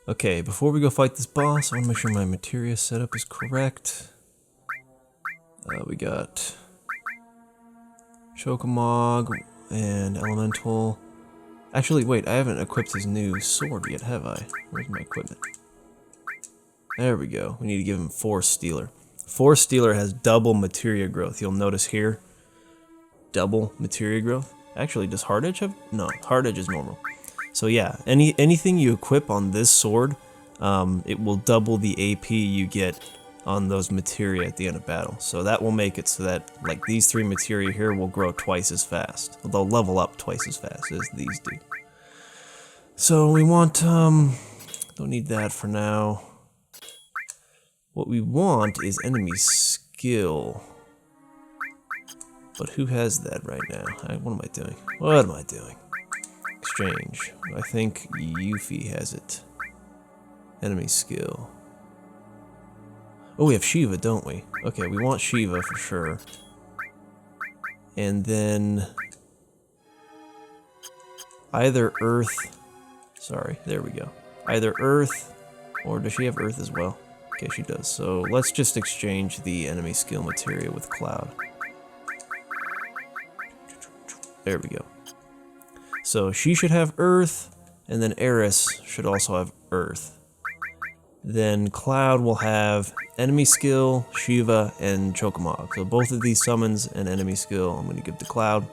Okay, before we go fight this boss, I want to make sure my materia setup is correct. We got Chocomog and Elemental. Actually, wait, I haven't equipped his new sword yet, have I? Where's my equipment? There we go. We need to give him Force Stealer. Force Stealer has double materia growth. You'll notice here, double materia growth. Actually, does Hard Edge have? No, Hard Edge is normal. So yeah, anything you equip on this sword, it will double the AP you get on those materia at the end of battle. So that will make it so that like these 3 materia here will grow twice as fast. They'll level up twice as fast as these do. So we want, don't need that for now. What we want is enemy skill. But who has that right now? What am I doing? What am I doing? Exchange. I think Yuffie has it. Enemy skill. Oh, we have Shiva, don't we? Okay, we want Shiva for sure. And then either Earth. Sorry, there we go. Either Earth, or does she have Earth as well? Okay, she does. So let's just exchange the enemy skill materia with Cloud. There we go. So she should have Earth, and then Eris should also have Earth. Then Cloud will have enemy skill, Shiva, and Chocomog. So both of these summons and enemy skill I'm going to give to Cloud.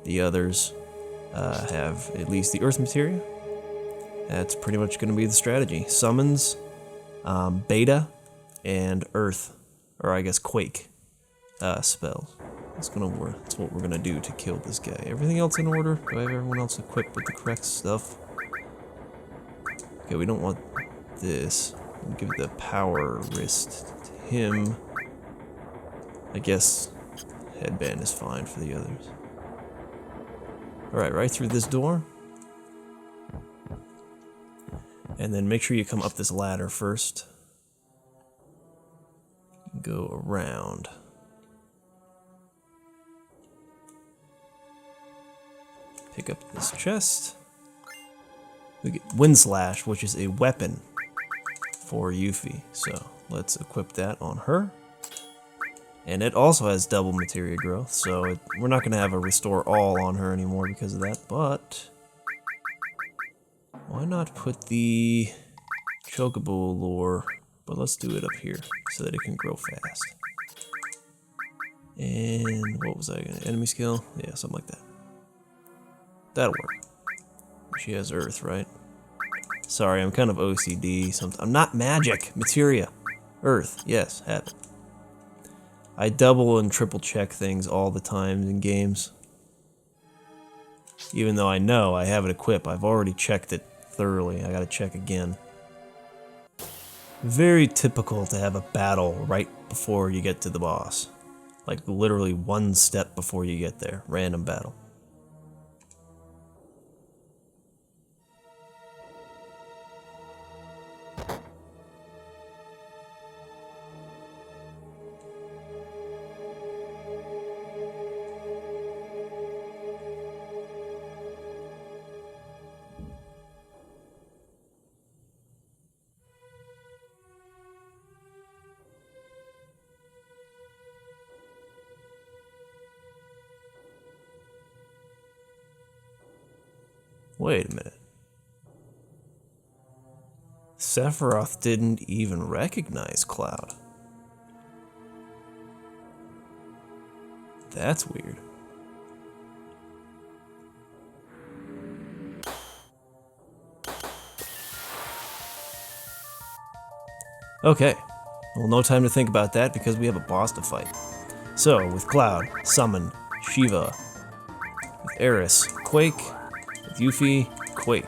The others have at least the Earth materia. That's pretty much going to be the strategy. Summons, Beta, and Earth, or I guess Quake spells. That's what we're gonna do to kill this guy. Everything else in order? Do I have everyone else equipped with the correct stuff? Okay, we don't want this. We'll give the power wrist to him. I guess headband is fine for the others. Alright, right through this door. And then make sure you come up this ladder first. Go around. Pick up this chest. We get Wind Slash, which is a weapon for Yuffie. So let's equip that on her. And it also has double materia growth, so we're not going to have a restore all on her anymore because of that, but why not put the Chocobo lure, but let's do it up here so that it can grow fast. And what was I going to, enemy skill? Yeah, something like that. That'll work. She has Earth, right? Sorry, I'm kind of OCD. I'm not magic. Materia. Earth. Yes, have it. I double and triple check things all the time in games. Even though I know I have it equipped, I've already checked it thoroughly. I gotta check again. Very typical to have a battle right before you get to the boss. Like literally one step before you get there. Random battle. Wait a minute. Sephiroth didn't even recognize Cloud. That's weird. Okay. Well, no time to think about that because we have a boss to fight. So, with Cloud, summon Shiva. With Eris, Quake. With Yuffie, Quake.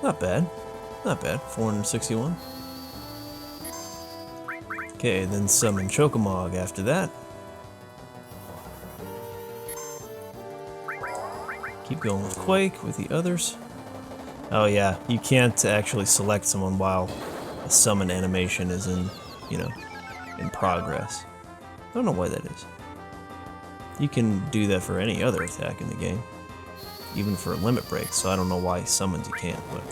Not bad. Not bad. 461. Okay, then summon Chocomog after that. Keep going with Quake with the others. Oh yeah, you can't actually select someone while a summon animation is in, you know, in progress. I don't know why that is. You can do that for any other attack in the game, even for limit breaks, so I don't know why summons you can't, but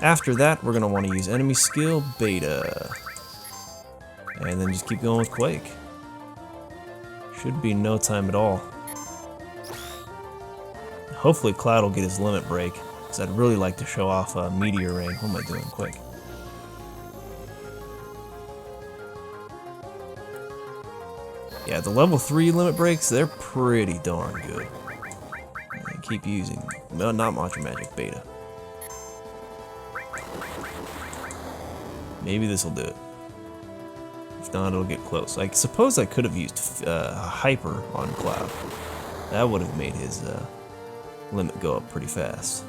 after that we're going to want to use enemy skill beta. And then just keep going with Quake. Should be no time at all. Hopefully Cloud will get his limit break, because I'd really like to show off Meteor Rain. What am I doing? Quick. Yeah, the level 3 limit breaks, they're pretty darn good. And keep using, well, not Mantra Magic, Beta. Maybe this will do it. If not, it'll get close. I suppose I could have used Hyper on Cloud. That would have made his limit go up pretty fast.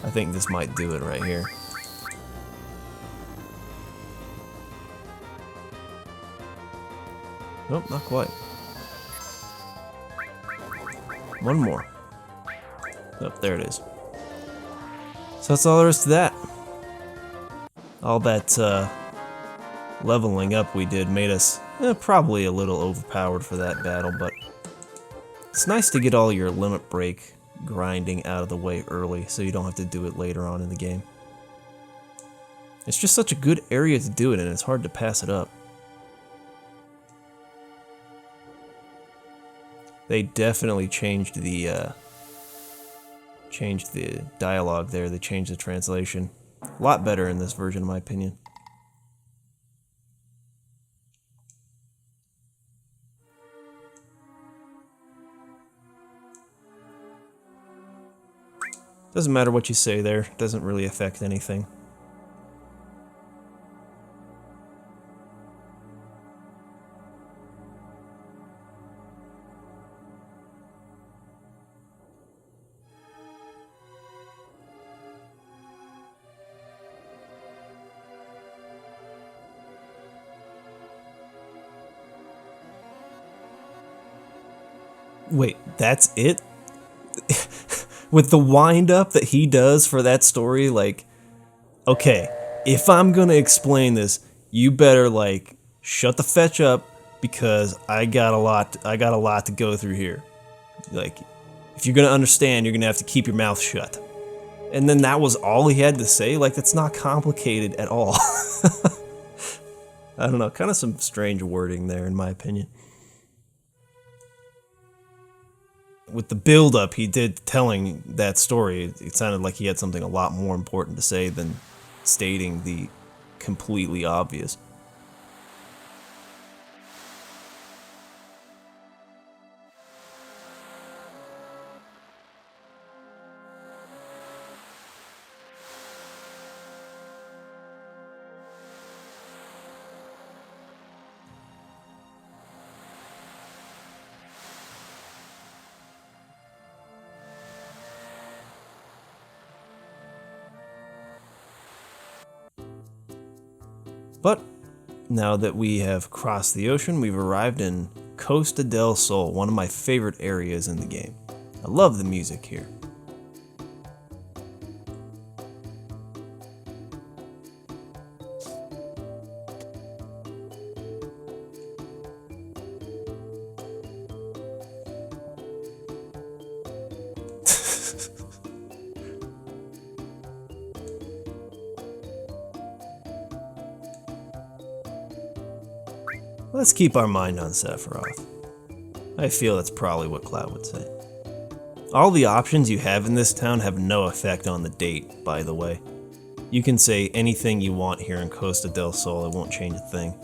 I think this might do it right here. Nope, not quite. One more. Oh, there it is. So that's all there is to that. All that leveling up we did made us probably a little overpowered for that battle, but it's nice to get all your limit break grinding out of the way early so you don't have to do it later on in the game. It's just such a good area to do it in, it's hard to pass it up. They definitely changed the dialogue there, they changed the translation. A lot better in this version in my opinion. Doesn't matter what you say there, doesn't really affect anything. Wait, that's it? With the wind-up that he does for that story, like, okay, if I'm gonna explain this, you better, like, shut the fetch up, because I got a lot to go through here. Like, if you're gonna understand, you're gonna have to keep your mouth shut. And then that was all he had to say? Like, that's not complicated at all. I don't know, kind of some strange wording there, in my opinion. With the build-up he did telling that story, it sounded like he had something a lot more important to say than stating the completely obvious. But now that we have crossed the ocean, we've arrived in Costa del Sol, one of my favorite areas in the game. I love the music here. Let's keep our mind on Sephiroth. I feel that's probably what Cloud would say. All the options you have in this town have no effect on the date, by the way. You can say anything you want here in Costa del Sol, it won't change a thing.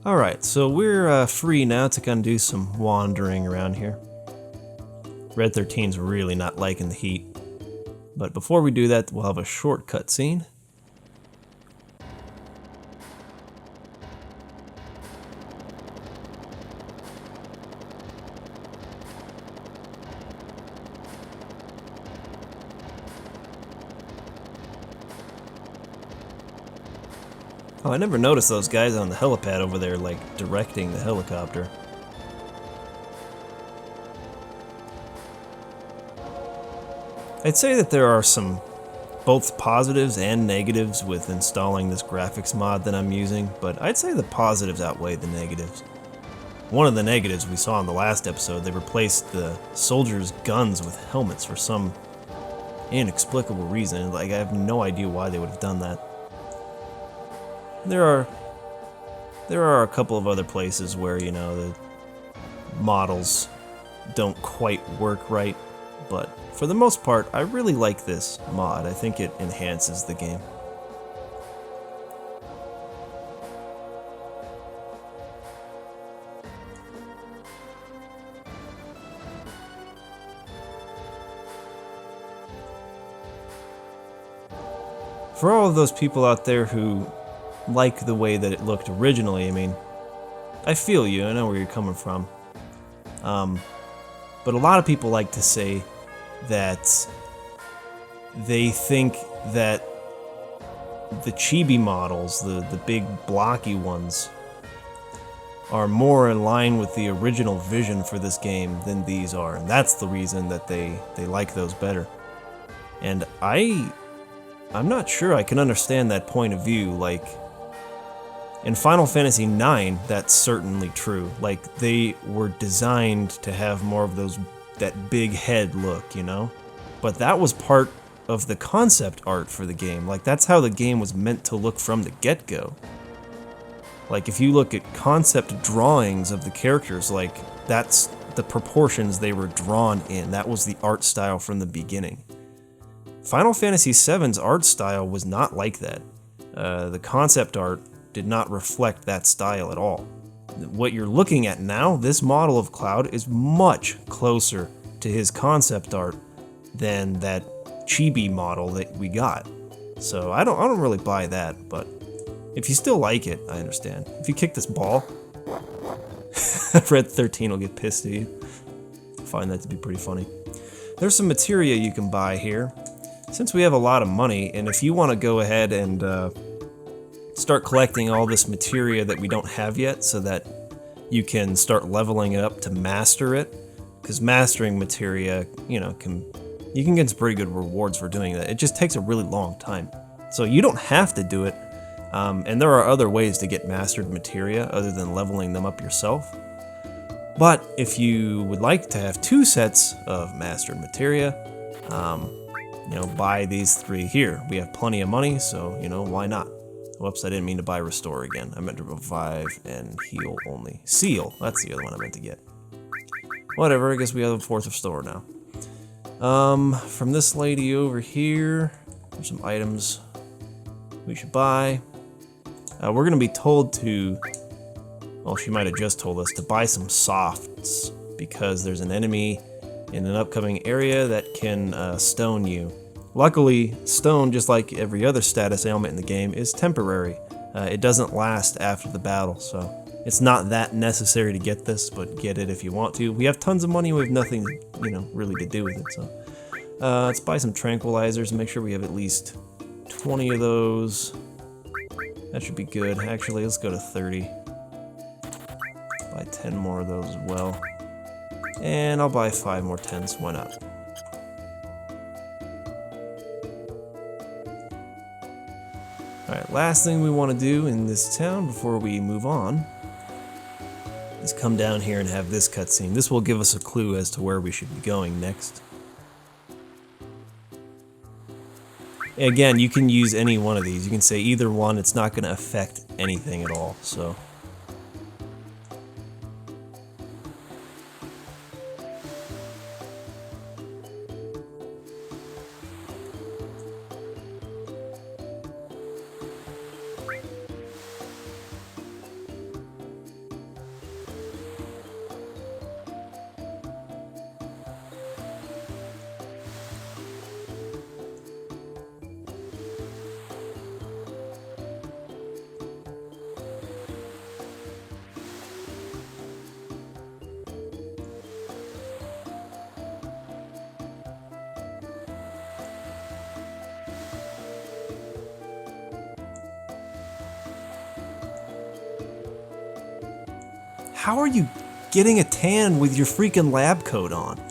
Alright, so we're free now to kind of do some wandering around here. Red 13's really not liking the heat. But before we do that, we'll have a short cutscene. Oh, I never noticed those guys on the helipad over there, like, directing the helicopter. I'd say that there are some both positives and negatives with installing this graphics mod that I'm using, but I'd say the positives outweigh the negatives. One of the negatives we saw in the last episode, they replaced the soldiers' guns with helmets for some inexplicable reason. Like, I have no idea why they would have done that. There are a couple of other places where, you know, the models don't quite work right, but for the most part, I really like this mod. I think it enhances the game. For all of those people out there who like the way that it looked originally, I mean, I feel you, I know where you're coming from. But a lot of people like to say that they think that the chibi models, the big blocky ones, are more in line with the original vision for this game than these are, and that's the reason that they like those better. And I'm not sure I can understand that point of view. Like, in Final Fantasy IX, that's certainly true. Like, they were designed to have more of that big head look, you know? But that was part of the concept art for the game. Like, that's how the game was meant to look from the get-go. Like, if you look at concept drawings of the characters, like, that's the proportions they were drawn in. That was the art style from the beginning. Final Fantasy VII's art style was not like that. The concept art did not reflect that style at all. What you're looking at now, this model of Cloud, is much closer to his concept art than that chibi model that we got. So I don't really buy that, but if you still like it, I understand. If you kick this ball, Red 13 will get pissed at you. I find that to be pretty funny. There's some materia you can buy here. Since we have a lot of money, and if you want to go ahead and start collecting all this materia that we don't have yet so that you can start leveling it up to master it, because mastering materia, you know, you can get some pretty good rewards for doing that. It just takes a really long time. So you don't have to do it, and there are other ways to get mastered materia other than leveling them up yourself. But if you would like to have 2 sets of mastered materia, you know, buy these 3 here. We have plenty of money, so, you know, why not? Whoops, I didn't mean to buy Restore again. I meant to revive and heal only. Seal, that's the other one I meant to get. Whatever, I guess we have a 4th Restore now. From this lady over here, there's some items we should buy. We're gonna be told to, well, she might have just told us to buy some softs, because there's an enemy in an upcoming area that can stone you. Luckily, stone, just like every other status ailment in the game, is temporary. It doesn't last after the battle, so it's not that necessary to get this, but get it if you want to. We have tons of money, we have nothing, you know, really to do with it, so. Let's buy some tranquilizers and make sure we have at least 20 of those. That should be good. Actually, let's go to 30. Buy 10 more of those as well. And I'll buy 5 more 10s, why not? Alright, last thing we want to do in this town before we move on is come down here and have this cutscene. This will give us a clue as to where we should be going next. Again, you can use any one of these. You can say either one, it's not going to affect anything at all, so. How are you getting a tan with your freaking lab coat on?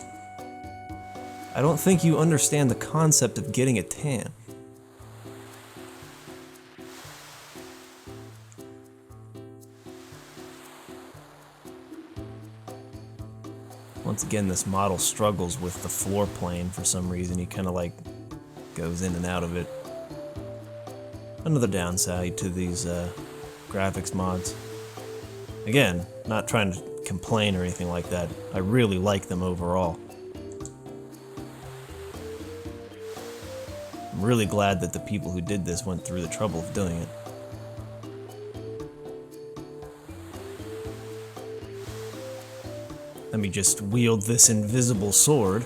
I don't think you understand the concept of getting a tan. Once again, this model struggles with the floor plane for some reason. He kind of like goes in and out of it. Another downside to these graphics mods. Again, not trying to complain or anything like that. I really like them overall. I'm really glad that the people who did this went through the trouble of doing it. Let me just wield this invisible sword.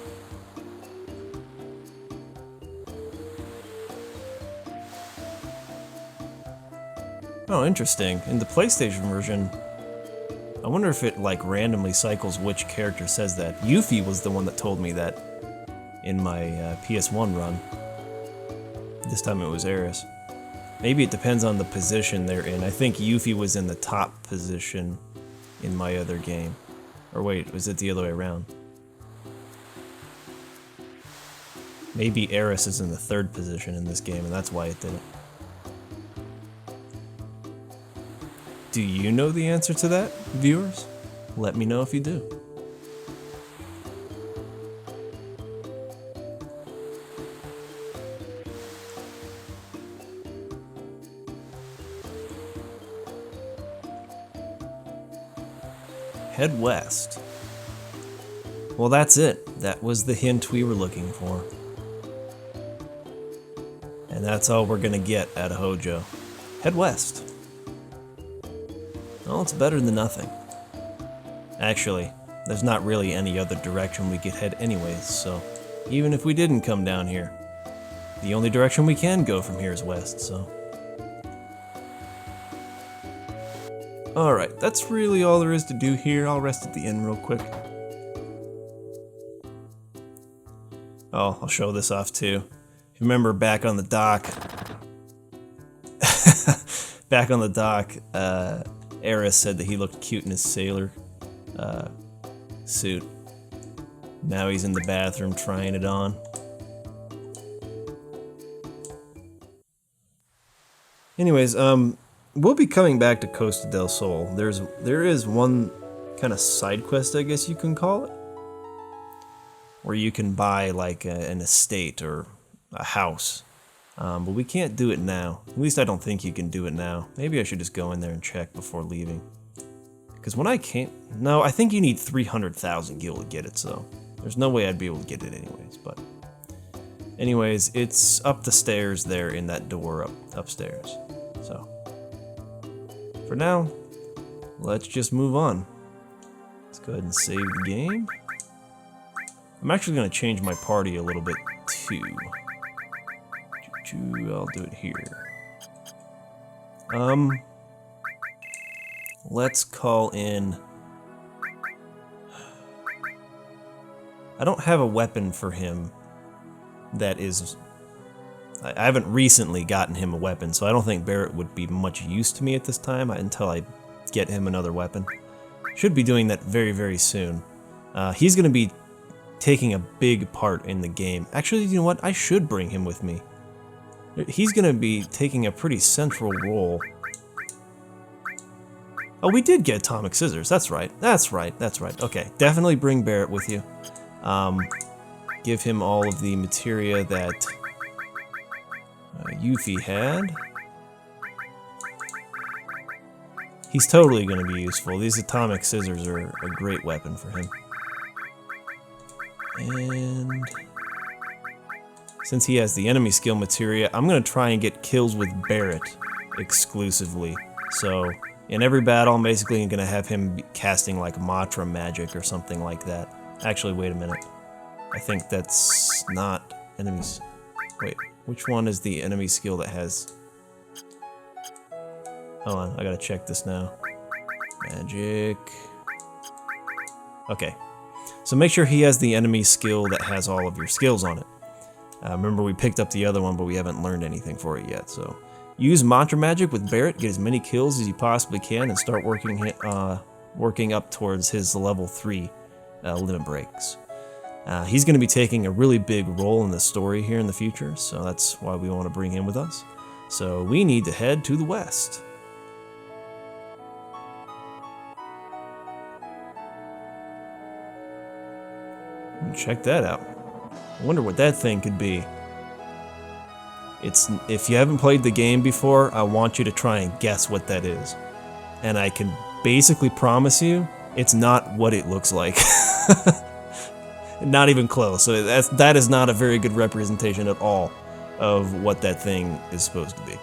Oh, interesting. In the PlayStation version, I wonder if it like randomly cycles which character says that. Yuffie was the one that told me that in my PS1 run. This time it was Aeris. Maybe it depends on the position they're in. I think Yuffie was in the top position in my other game. Or wait, was it the other way around? Maybe Aeris is in the third position in this game, and that's why it did it. Do you know the answer to that, viewers? Let me know if you do. Head west. Well, that's it. That was the hint we were looking for. And that's all we're gonna get out of Hojo. Head west. Well, it's better than nothing. Actually, there's not really any other direction we could head anyways, so even if we didn't come down here, the only direction we can go from here is west, so. Alright, that's really all there is to do here. I'll rest at the inn real quick. Oh, I'll show this off too. If you remember back on the dock, Aeris said that he looked cute in his sailor suit. Now he's in the bathroom trying it on. Anyways, we'll be coming back to Costa del Sol. There is one kind of side quest, I guess you can call it, where you can buy like an estate or a house. But we can't do it now. At least I don't think you can do it now. Maybe I should just go in there and check before leaving. Because when I came... No, I think you need 300,000 gil to get it, so... There's no way I'd be able to get it anyways, but... Anyways, it's up the stairs there in that door upstairs. So... For now, let's just move on. Let's go ahead and save the game. I'm actually going to change my party a little bit, too. I'll do it here. Let's call in... I don't have a weapon for him that is... I haven't recently gotten him a weapon, so I don't think Barret would be much use to me at this time until I get him another weapon. Should be doing that very, very soon. He's going to be taking a big part in the game. Actually, you know what? I should bring him with me. He's going to be taking a pretty central role. Oh, we did get atomic scissors. That's right. That's right. That's right. Okay, definitely bring Barret with you. Give him all of the materia that Yuffie had. He's totally going to be useful. These atomic scissors are a great weapon for him. And... since he has the enemy skill materia, I'm going to try and get kills with Barret exclusively. So, in every battle, I'm basically going to have him casting like Matra magic or something like that. Actually, wait a minute. I think that's not enemies. Wait, which one is the enemy skill that has... Hold on, I gotta check this now. Magic... Okay. So make sure he has the enemy skill that has all of your skills on it. Remember, we picked up the other one, but we haven't learned anything for it yet, so... Use Mantra Magic with Barret, get as many kills as you possibly can, and start working working up towards his level 3 limit breaks. He's going to be taking a really big role in the story here in the future, so that's why we want to bring him with us. So we need to head to the west. Check that out. I wonder what that thing could be. If you haven't played the game before, I want you to try and guess what that is. And I can basically promise you, it's not what it looks like. Not even close. So that is not a very good representation at all of what that thing is supposed to be.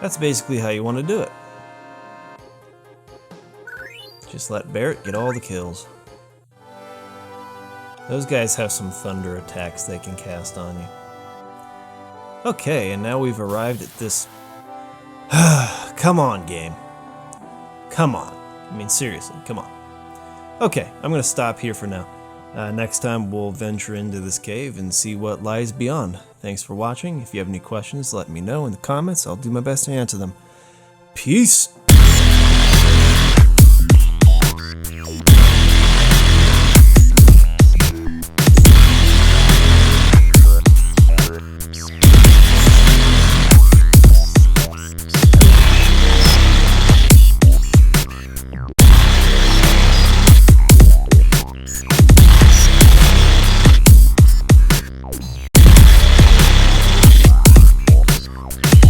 That's basically how you want to do it. Just let Barret get all the kills. Those guys have some thunder attacks they can cast on you. Okay, and now we've arrived at this... Come on, game. Come on. I mean, seriously, come on. Okay, I'm going to stop here for now. Next time we'll venture into this cave and see what lies beyond. Thanks for watching. If you have any questions, let me know in the comments. I'll do my best to answer them. Peace!